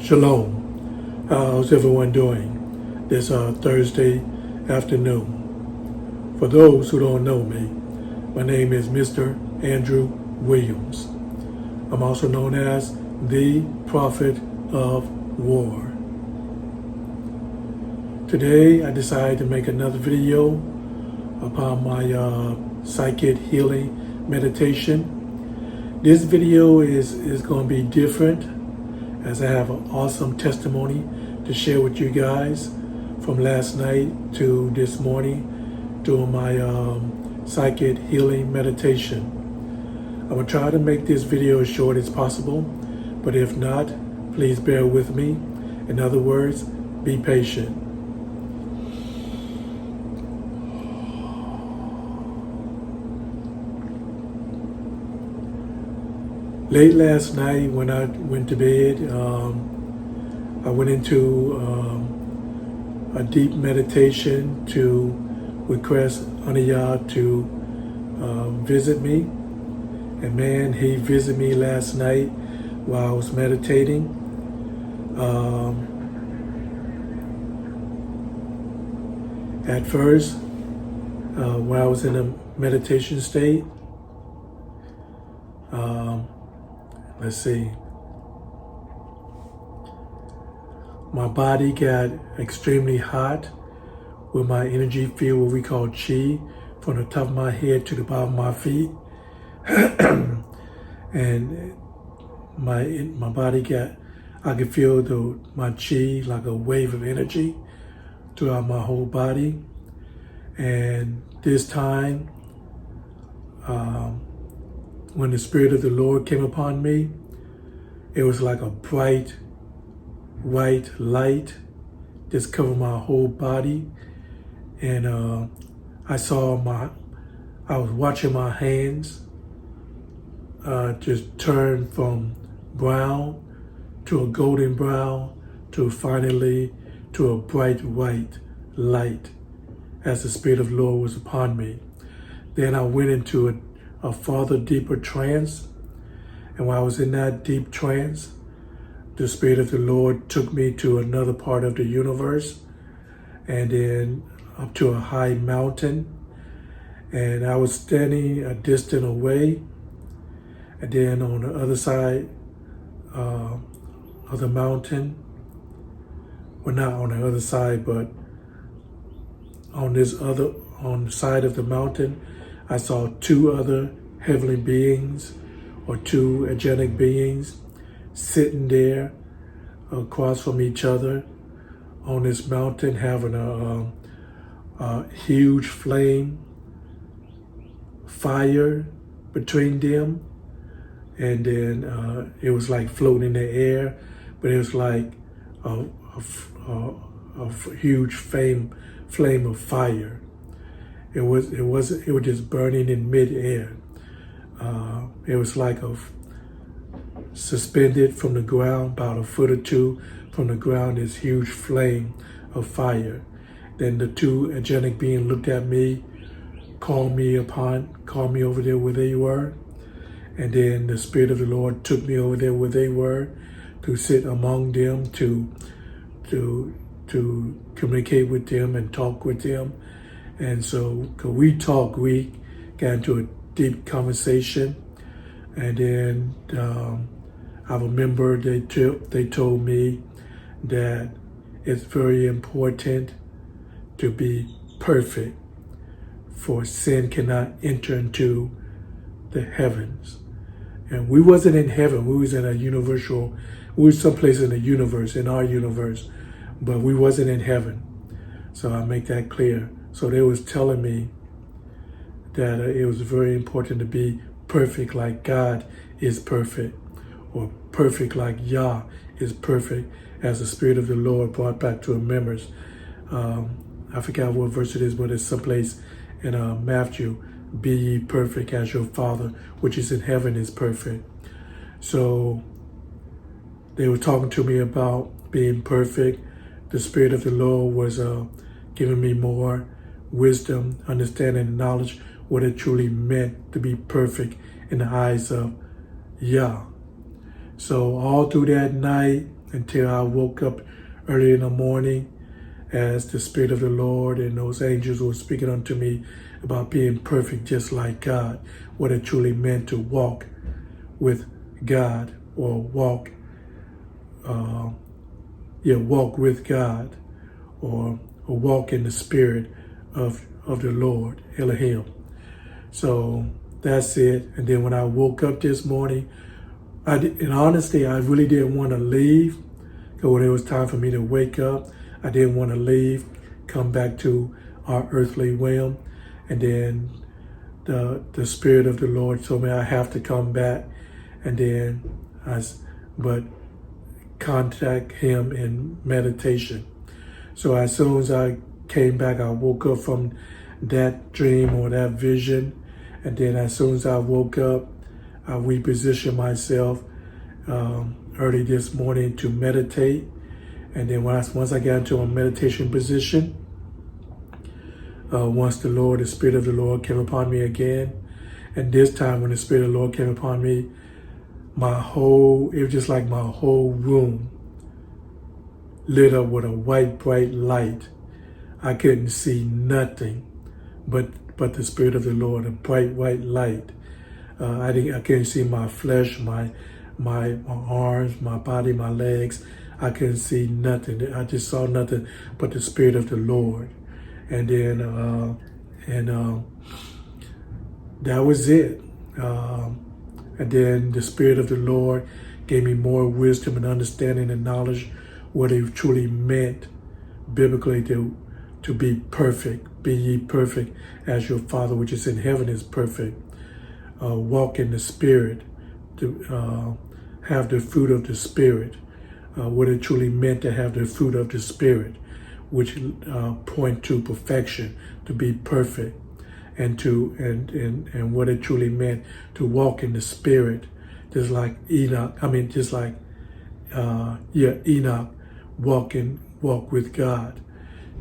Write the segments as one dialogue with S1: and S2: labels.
S1: Shalom. How's everyone doing this Thursday afternoon? For those who don't know me, my name is Mr. Andrew Williams. I'm also known as the Prophet of War. Today I decided to make another video upon my psychic healing meditation. This video is going to be different, as I have an awesome testimony to share with you guys from last night to this morning during my psychic healing meditation. I'm going to try to make this video as short as possible, but if not, please bear with me. In other words, be patient. Late last night when I went to bed, I went into a deep meditation to request Aniyah to visit me. And man, he visited me last night while I was meditating. At first, when I was in a meditation state, let's see. My body got extremely hot with my energy field, what we call chi, from the top of my head to the bottom of my feet. And my body I could feel my chi like a wave of energy throughout my whole body. And this time, when the Spirit of the Lord came upon me, it was like a bright white light just covered my whole body. And I was watching my hands just turn from brown to a golden brown to finally to a bright white light as the Spirit of the Lord was upon me. Then I went into a farther deeper trance, and while I was in that deep trance, the Spirit of the Lord took me to another part of the universe, and then up to a high mountain, and I was standing a distance away, and then on the other side of the mountain, well, not on the other side, but on the side of the mountain, I saw two other heavenly beings, or two angelic beings, sitting there across from each other on this mountain, having a huge flame fire between them. And then it was like floating in the air, but it was like a huge flame of fire. It was just burning in midair. It was like suspended from the ground, about a foot or two from the ground, this huge flame of fire. Then the two angelic beings looked at me, called me over there where they were, and then the Spirit of the Lord took me over there where they were to sit among them, to communicate with them and talk with them. And so, cause we got into a deep conversation, and then I remember they told me that it's very important to be perfect, for sin cannot enter into the heavens. And we wasn't in heaven; we was in we were someplace in the universe, in our universe, but we wasn't in heaven. So I make that clear. So they was telling me that it was very important to be perfect like God is perfect, or perfect like Yah is perfect, as the Spirit of the Lord brought back to remembrance. I forgot what verse it is, but it's someplace in Matthew, be ye perfect as your Father, which is in heaven, is perfect. So they were talking to me about being perfect. The Spirit of the Lord was giving me more wisdom, understanding, and knowledge what it truly meant to be perfect in the eyes of Yah. So all through that night, until I woke up early in the morning as the Spirit of the Lord and those angels were speaking unto me about being perfect just like God, what it truly meant to walk with God, or walk with God, or walk in the Spirit of the Lord, Elohim. So that's it. And then when I woke up this morning, in honesty, I really didn't want to leave. Because when it was time for me to wake up, I didn't want to leave, come back to our earthly realm. And then the Spirit of the Lord told me I have to come back. And then but contact Him in meditation. So as soon as I came back, I woke up from that dream or that vision. And then as soon as I woke up, I repositioned myself early this morning to meditate. And then once I got into a meditation position, once the Spirit of the Lord came upon me again, and this time when the Spirit of the Lord came upon me, it was just like my whole room lit up with a white, bright light. I couldn't see nothing but the Spirit of the Lord, a bright, white light. I couldn't see my flesh, my arms, my body, my legs. I couldn't see nothing. I just saw nothing but the Spirit of the Lord. And then, that was it. And then the Spirit of the Lord gave me more wisdom and understanding and knowledge what it truly meant biblically to be perfect. Be ye perfect as your Father which is in heaven is perfect. Walk in the Spirit, to have the fruit of the Spirit. What it truly meant to have the fruit of the Spirit, which point to perfection, to be perfect, and what it truly meant to walk in the Spirit, just like Enoch. Enoch walk with God,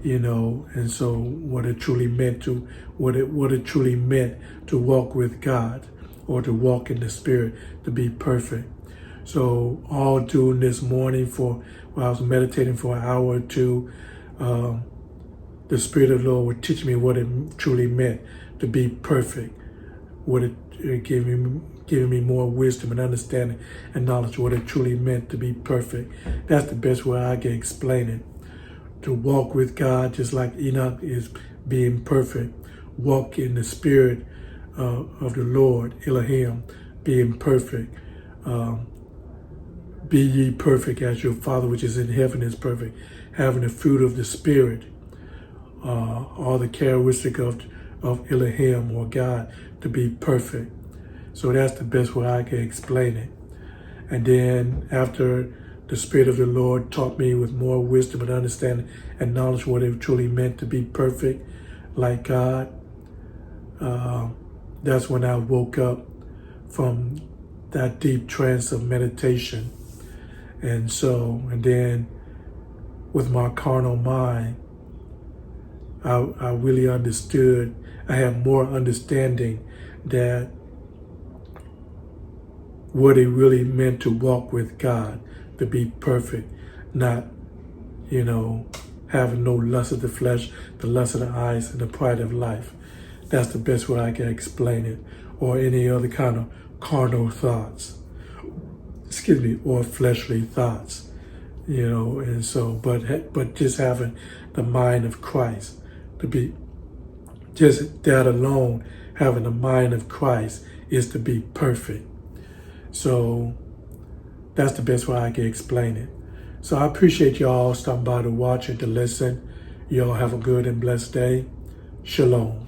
S1: and so what it truly meant to walk with God, or to walk in the Spirit, to be perfect. So all during this morning, while I was meditating for an hour or two, the Spirit of the Lord would teach me what it truly meant to be perfect, what it giving me more wisdom and understanding and knowledge what it truly meant to be perfect. That's the best way I can explain it. To walk with God, just like Enoch is being perfect. Walk in the Spirit of the Lord, Elohim, being perfect. Be ye perfect as your Father which is in heaven is perfect. Having the fruit of the Spirit, all the characteristic of Elohim or God, to be perfect. So that's the best way I can explain it. And then after the Spirit of the Lord taught me with more wisdom and understanding and knowledge what it truly meant to be perfect like God, that's when I woke up from that deep trance of meditation. And then with my carnal mind, I really understood. I had more understanding that what it really meant to walk with God, to be perfect, not, having no lust of the flesh, the lust of the eyes, and the pride of life. That's the best way I can explain it, or any other kind of carnal thoughts, or fleshly thoughts, and so, but just having the mind of Christ, to be, just that alone, having the mind of Christ is to be perfect. So that's the best way I can explain it. So I appreciate y'all stopping by to watch and to listen. Y'all have a good and blessed day. Shalom.